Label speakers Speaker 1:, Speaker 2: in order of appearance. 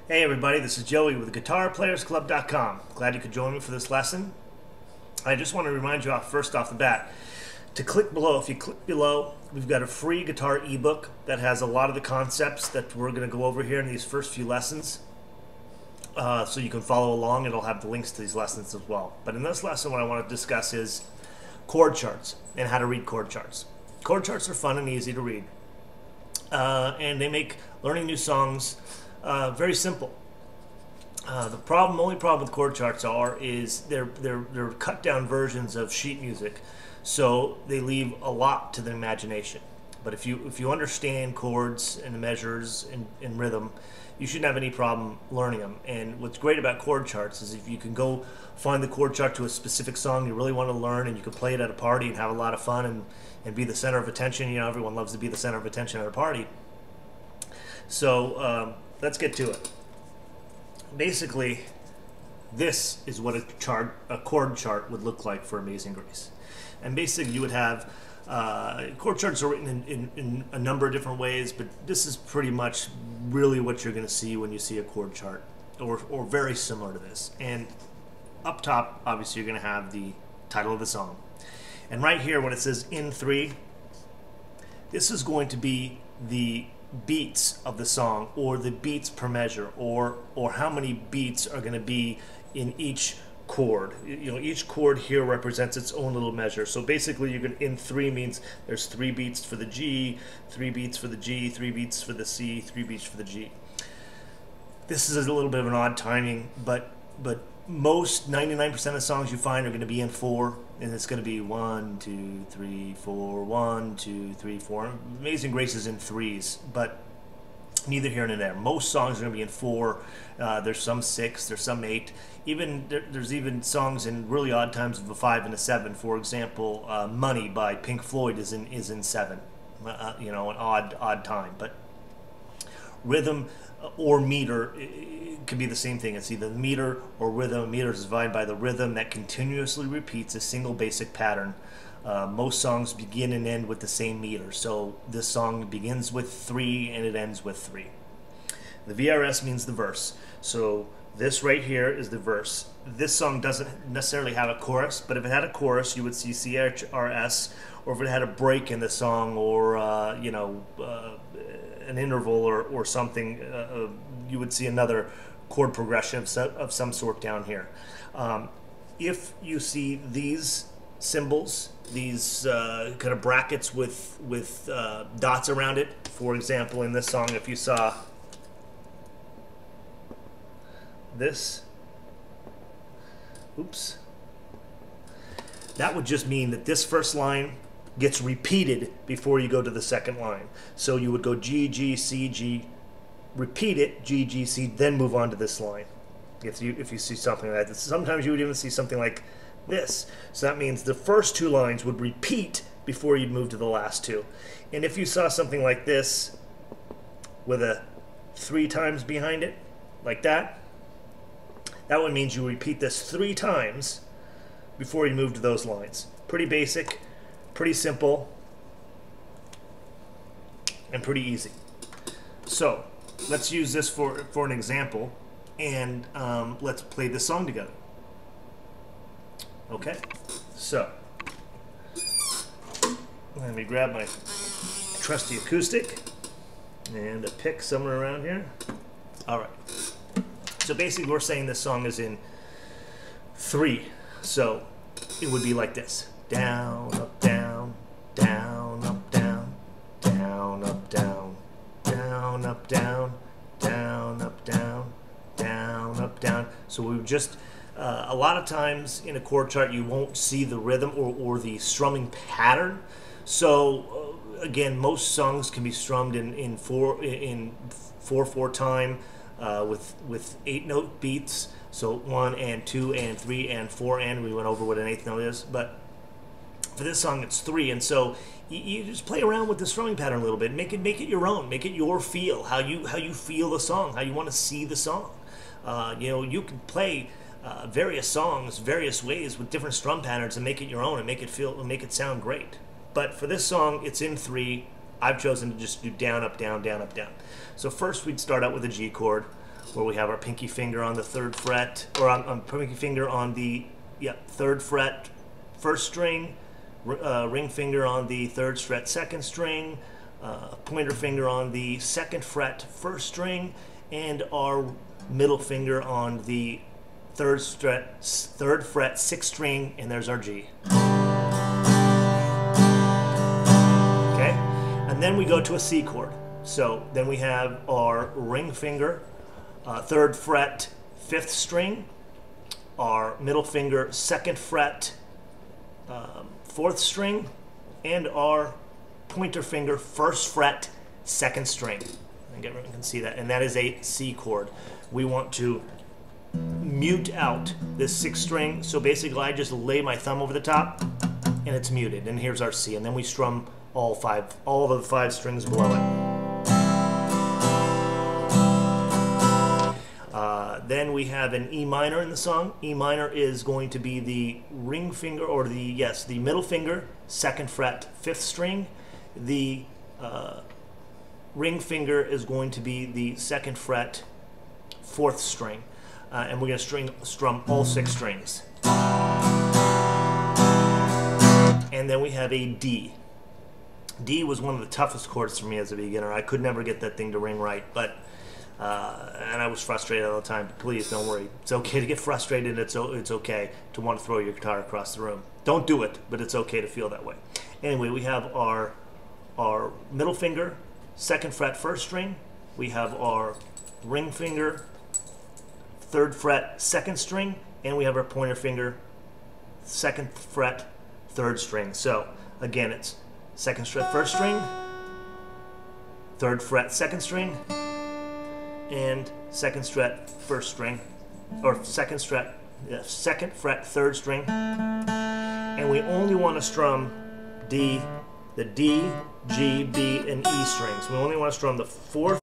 Speaker 1: Hey everybody, this is Joey with GuitarPlayersClub.com. Glad you could join me for this lesson. I just want to remind you first off the bat to click below. If you click below, we've got a free guitar ebook that has a lot of the concepts that we're going to go over here in these first few lessons. So you can follow along. It'll have the links to these lessons as well. But in this lesson, what I want to discuss is chord charts and how to read chord charts. Chord charts are fun and easy to read. And they make learning new songs very simple. The only problem with chord charts is they're cut down versions of sheet music, so they leave a lot to the imagination. But if you understand chords and measures and rhythm, you shouldn't have any problem learning them. And what's great about chord charts is if you can go find the chord chart to a specific song you really want to learn, and you can play it at a party and have a lot of fun and be the center of attention. You know, everyone loves to be the center of attention at a party. So let's get to it. Basically, this is what a chord chart would look like for Amazing Grace. And basically, you would have chord charts are written in a number of different ways, but this is pretty much really what you're going to see when you see a chord chart, or very similar to this. And up top, obviously, you're going to have the title of the song. And right here, when it says in 3, this is going to be the beats of the song, or the beats per measure, or how many beats are going to be in each chord. You know, each chord here represents its own little measure. So basically, in 3 means there's 3 beats for the G, 3 beats for the G, 3 beats for the C, 3 beats for the G. This is a little bit of an odd timing, but most 99% of songs you find are going to be in 4, and it's going to be 1, 2, 3, 4, 1, 2, 3, 4. Amazing Grace is in 3s, but neither here nor there. Most songs are going to be in 4. There's some 6, there's some 8. There's even songs in really odd times of a 5 and a 7. For example, "Money" by Pink Floyd is in 7. You know, an odd time. But rhythm or meter, it could be the same thing. It's either the meter or rhythm. Meter is divided by the rhythm that continuously repeats a single basic pattern. Most songs begin and end with the same meter. So this song begins with 3 and it ends with 3. The VRS means the verse. So this right here is the verse. This song doesn't necessarily have a chorus, but if it had a chorus, you would see CRS, or if it had a break in the song, or an interval or something, you would see another chord progression of some sort down here. If you see these symbols, these kind of brackets with dots around it, for example, in this song, if you saw this, oops, that would just mean that this first line gets repeated before you go to the second line. So you would go G, G, C, G, repeat it, G, G, C, then move on to this line. If you see something like that. Sometimes you would even see something like this. So that means the first 2 lines would repeat before you'd move to the last 2. And if you saw something like this with a 3 times behind it, like that, that one means you repeat this 3 times before you move to those lines. Pretty basic, pretty simple, and pretty easy. So let's use this for an example, and let's play this song together. Okay, so let me grab my trusty acoustic and a pick somewhere around here. All right. So basically, we're saying this song is in 3. So it would be like this: down, up, down, down, up, down, down, up, down, down, up, down, down, up, down, down, up, down. So we just a lot of times in a chord chart you won't see the rhythm or the strumming pattern. So again, most songs can be strummed in 4/4 time with 8-note beats. So 1 and 2 and 3 and 4, and we went over what an 8th note is. But for this song, it's 3, and so you just play around with the strumming pattern a little bit. Make it your own. Make it your feel. How you feel the song. How you want to see the song. You know, you can play various songs various ways with different strum patterns and make it your own and make it sound great. But for this song, it's in 3. I've chosen to just do down, up, down, down, up, down. So first we'd start out with a G chord. where we have our pinky finger on the 3rd fret, or on pinky finger on the 3rd fret 1st string, ring finger on the 3rd fret 2nd string, pointer finger on the 2nd fret 1st string, and our middle finger on the 3rd fret 6th string, and there's our G. Okay, and then we go to a C chord. So then we have our ring finger, 3rd fret 5th string, our middle finger 2nd fret 4th string, and our pointer finger 1st fret 2nd string. I think everyone can see that, and that is a C chord. We want to mute out this 6th string, so basically I just lay my thumb over the top and it's muted, and here's our C, and then we strum all of the 5 strings below it. Then we have an E minor in the song. E minor is going to be the ring finger, or the middle finger, 2nd fret 5th string. The ring finger is going to be the 2nd fret 4th string, and we're going to strum all 6 strings. And then we have a D. D was one of the toughest chords for me as a beginner. I could never get that thing to ring right, but and I was frustrated all the time. But please don't worry. It's okay to get frustrated. It's okay to want to throw your guitar across the room. Don't do it, but it's okay to feel that way. Anyway, we have our middle finger, 2nd fret 1st string. We have our ring finger, 3rd fret 2nd string, and we have our pointer finger, 2nd fret 3rd string. So again, it's 2nd fret 1st string, 3rd fret 2nd string, and 2nd fret 1st string, or 2nd fret 3rd string, and we only want to strum the D, G, B, and E strings. We only want to strum the 4th,